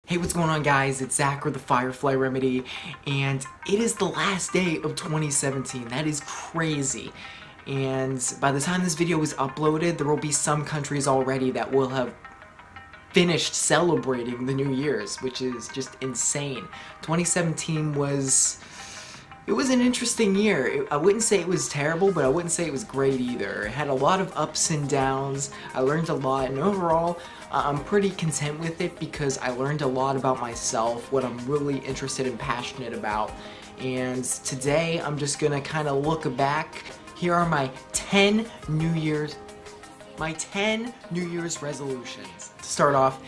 Hey, what's going on, guys? It's Zach or the Firefly Remedy, and it is the last day of 2017. That is crazy. And by the time this video is uploaded, there will be some countries already that will have finished celebrating the New Year's, which is just insane. 2017 was an interesting year. I wouldn't say it was terrible, but I wouldn't say it was great either. It had a lot of ups and downs. I learned a lot, and overall, I'm pretty content with it because I learned a lot about myself, what I'm really interested and passionate about. And today, I'm just gonna kind of look back. Here are my 10 New Year's resolutions. To start off,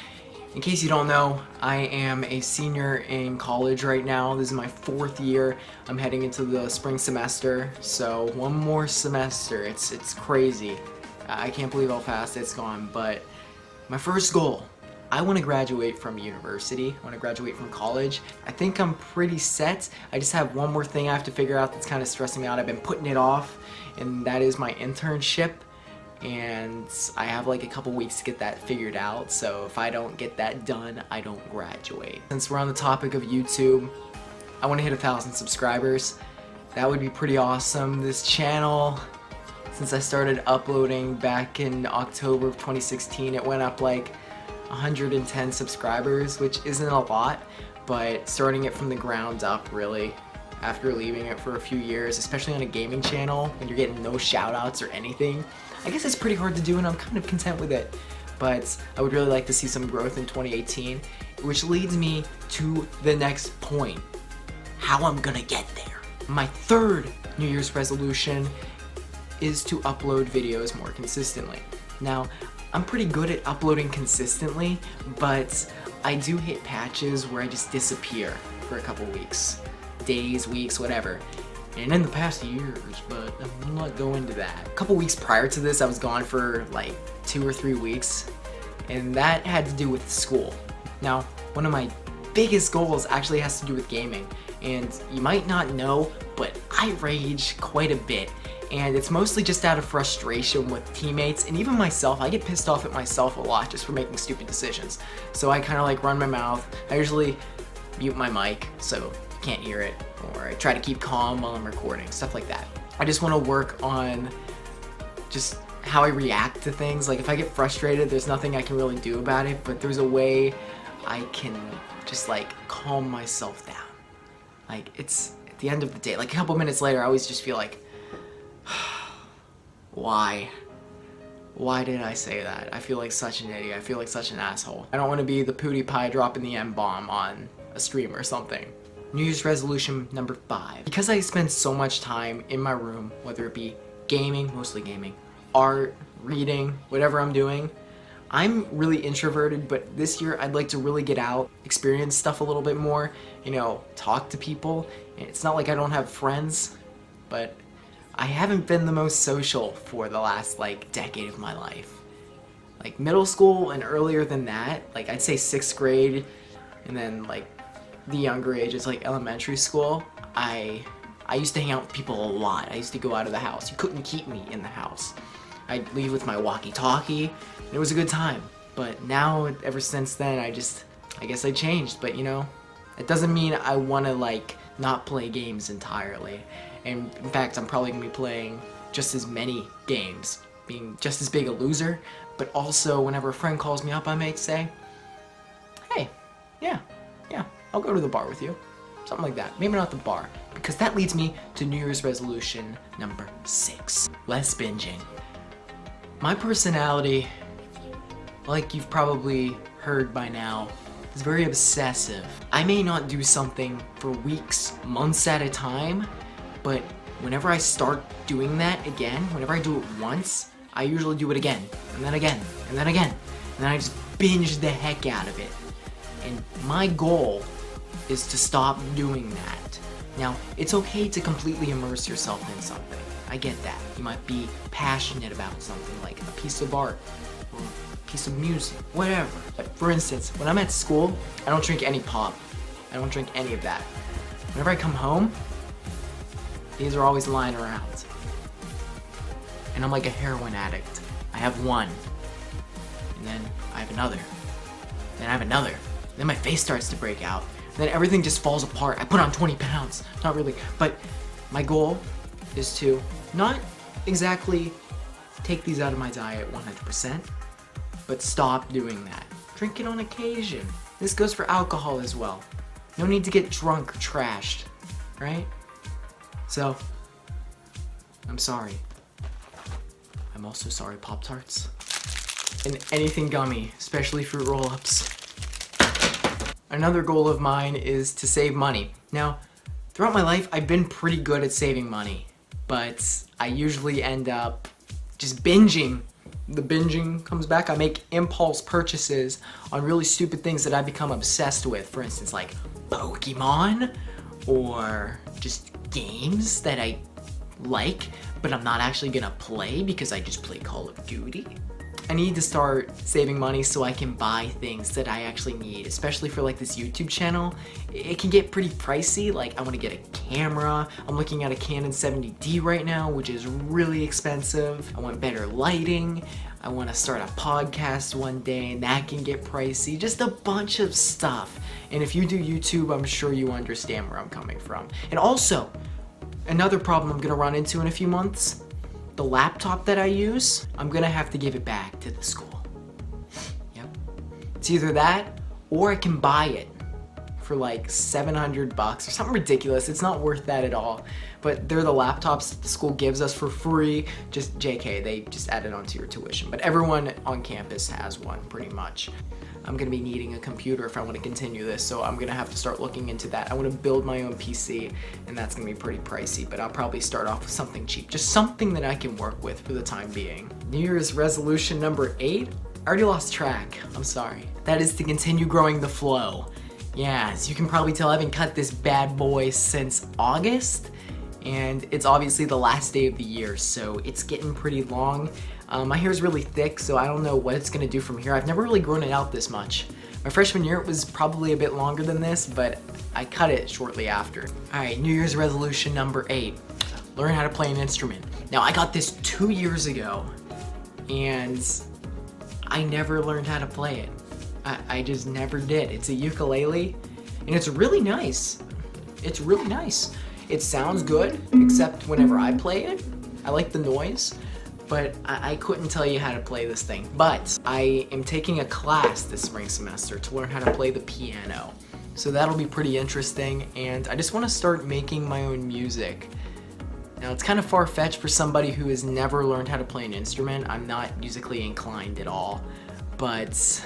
in case you don't know, I am a senior in college right now. This is my 4th year. I'm heading into the spring semester, so one more semester. It's crazy. I can't believe how fast it's gone, but my first goal, I want to graduate from university. I want to graduate from college. I think I'm pretty set. I just have one more thing I have to figure out that's kind of stressing me out. I've been putting it off, and that is my internship. And I have like a couple weeks to get that figured out, so if I don't get that done, I don't graduate. Since we're on the topic of YouTube, I want to hit 1,000 subscribers. That would be pretty awesome. This channel, since I started uploading back in October of 2016, it went up like 110 subscribers, which isn't a lot, but starting it from the ground up, really, after leaving it for a few years, especially on a gaming channel, when you're getting no shoutouts or anything, I guess it's pretty hard to do, and I'm kind of content with it. But I would really like to see some growth in 2018, which leads me to the next point, how I'm gonna get there. My third New Year's resolution is to upload videos more consistently. Now, I'm pretty good at uploading consistently, but I do hit patches where I just disappear for a couple weeks. Days, weeks, whatever. And in the past years, but I'm not going into that. A couple weeks prior to this, I was gone for like 2 or 3 weeks, and that had to do with school. Now, one of my biggest goals actually has to do with gaming, and you might not know, but I rage quite a bit, and it's mostly just out of frustration with teammates, and even myself. I get pissed off at myself a lot just for making stupid decisions. So I kind of like run my mouth. I usually mute my mic, so can't hear it, or I try to keep calm while I'm recording, stuff like that. I just want to work on just how I react to things. Like, if I get frustrated, there's nothing I can really do about it, but there's a way I can just like calm myself down. Like, it's at the end of the day, like a couple minutes later, I always just feel like, why did I say that? I feel like such an idiot. I feel like such an asshole. I don't want to be the PewDiePie dropping the M-bomb on a stream or something. New Year's resolution number 5. Because I spend so much time in my room, whether it be gaming, mostly gaming, art, reading, whatever I'm doing, I'm really introverted, but this year I'd like to really get out, experience stuff a little bit more, you know, talk to people. And it's not like I don't have friends, but I haven't been the most social for the last like decade of my life. Like middle school and earlier than that, like I'd say 6th grade, and then like the younger ages, like elementary school, I used to hang out with people a lot. I used to go out of the house. You couldn't keep me in the house. I'd leave with my walkie-talkie, and it was a good time. But now, ever since then, I guess I changed. But you know, it doesn't mean I want to like not play games entirely. And in fact, I'm probably gonna be playing just as many games, being just as big a loser. But also, whenever a friend calls me up, I may say, hey, yeah, I'll go to the bar with you. Something like that. Maybe not the bar. Because that leads me to New Year's resolution number 6. Less binging. My personality, like you've probably heard by now, is very obsessive. I may not do something for weeks, months at a time, but whenever I start doing that again, whenever I do it once, I usually do it again, and then again, and then again, and then I just binge the heck out of it. And my goal is to stop doing that. Now, it's okay to completely immerse yourself in something. I get that. You might be passionate about something, like a piece of art, or a piece of music, whatever. But for instance, when I'm at school, I don't drink any pop. I don't drink any of that. Whenever I come home, these are always lying around. And I'm like a heroin addict. I have one, and then I have another, then I have another. Then my face starts to break out. Then everything just falls apart. I put on 20 pounds. Not really, but my goal is to not exactly take these out of my diet 100%, but stop doing that. Drink it on occasion. This goes for alcohol as well. No need to get drunk or trashed, right? So, I'm sorry. I'm also sorry, Pop-Tarts. And anything gummy, especially fruit roll-ups. Another goal of mine is to save money. Now, throughout my life, I've been pretty good at saving money, but I usually end up just binging. The binging comes back. I make impulse purchases on really stupid things that I become obsessed with. For instance, like Pokemon, or just games that I like, but I'm not actually gonna play because I just play Call of Duty. I need to start saving money so I can buy things that I actually need, especially for like this YouTube channel. It can get pretty pricey. Like, I want to get a camera. I'm looking at a Canon 70D right now, which is really expensive. I want better lighting. I want to start a podcast one day, and that can get pricey. Just a bunch of stuff. And if you do YouTube, I'm sure you understand where I'm coming from. And also, another problem I'm gonna run into in a few months, the laptop that I use, I'm gonna have to give it back to the school. Yep. It's either that, or I can buy it for like $700 or something ridiculous. It's not worth that at all. But they're the laptops that the school gives us for free. Just JK, they just add it onto your tuition. But everyone on campus has one, pretty much. I'm gonna be needing a computer if I want to continue this, so I'm gonna have to start looking into that. I want to build my own PC, and that's gonna be pretty pricey, but I'll probably start off with something cheap, just something that I can work with for the time being. New Year's resolution number 8? I already lost track, I'm sorry. That is to continue growing the flow. Yeah, as you can probably tell, I haven't cut this bad boy since August, and it's obviously the last day of the year, so it's getting pretty long. My hair is really thick, so I don't know what it's gonna do from here. I've never really grown it out this much. My freshman year, it was probably a bit longer than this, but I cut it shortly after. All right, New Year's resolution number 8, learn how to play an instrument. Now, I got this 2 years ago, and I never learned how to play it. I just never did. It's a ukulele, and it's really nice. It's really nice. It sounds good, except whenever I play it. I like the noise. But I couldn't tell you how to play this thing. But I am taking a class this spring semester to learn how to play the piano. So that'll be pretty interesting, and I just want to start making my own music. Now, it's kind of far-fetched for somebody who has never learned how to play an instrument. I'm not musically inclined at all, but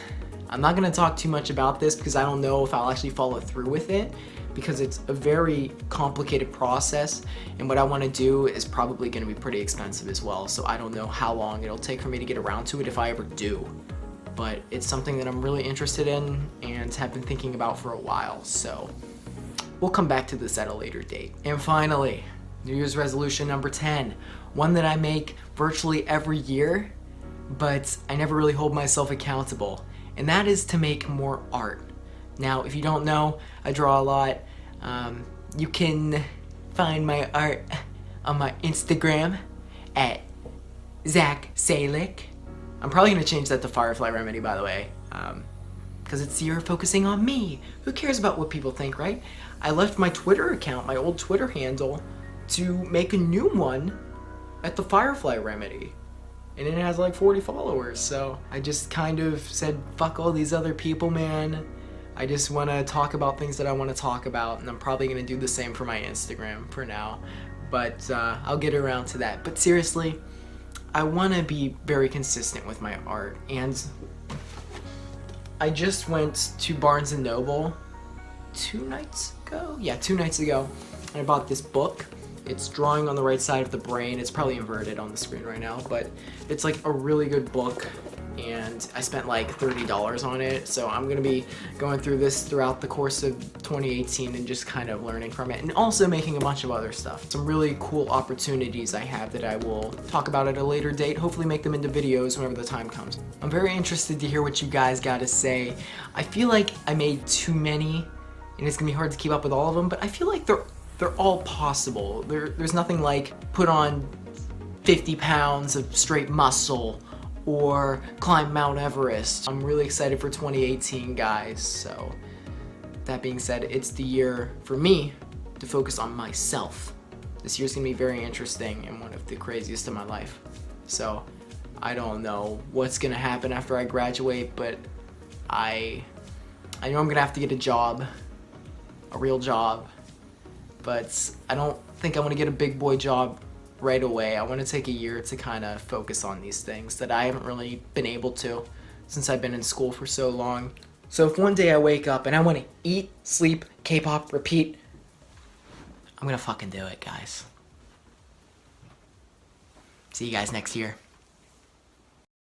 I'm not going to talk too much about this because I don't know if I'll actually follow through with it, because it's a very complicated process, and what I want to do is probably going to be pretty expensive as well, so I don't know how long it'll take for me to get around to it if I ever do. But it's something that I'm really interested in and have been thinking about for a while, so we'll come back to this at a later date. And finally, New Year's resolution number 10, one that I make virtually every year, but I never really hold myself accountable, and that is to make more art. Now, if you don't know, I draw a lot. You can find my art on my Instagram at Zach Salick. I'm probably gonna change that to Firefly Remedy, by the way, because it's you're focusing on me. Who cares about what people think, right? I left my Twitter account, my old Twitter handle, to make a new one at the Firefly Remedy. And it has like 40 followers, so I just kind of said, fuck all these other people, man. I just want to talk about things that I want to talk about, and I'm probably going to do the same for my Instagram for now, but I'll get around to that. But seriously, I want to be very consistent with my art, and I just went to Barnes & Noble 2 nights ago? Yeah, 2 nights ago, and I bought this book. It's Drawing on the Right Side of the Brain. It's probably inverted on the screen right now, but it's like a really good book, and I spent like $30 on it, so I'm gonna be going through this throughout the course of 2018 and just kind of learning from it, and also making a bunch of other stuff. Some really cool opportunities I have that I will talk about at a later date, hopefully make them into videos whenever the time comes. I'm very interested to hear what you guys gotta say. I feel like I made too many, and it's gonna be hard to keep up with all of them, but I feel like they're all possible. There's nothing like put on 50 pounds of straight muscle, or climb Mount Everest. I'm really excited for 2018, guys. So that being said, it's the year for me to focus on myself. This year's gonna be very interesting and one of the craziest of my life. So I don't know what's gonna happen after I graduate, but I know I'm gonna have to get a job, a real job, but I don't think I want to get a big boy job right away. I want to take a year to kind of focus on these things that I haven't really been able to since I've been in school for so long. So if one day I wake up and I want to eat, sleep, K-pop, repeat, I'm gonna fucking do it, guys. See you guys next year.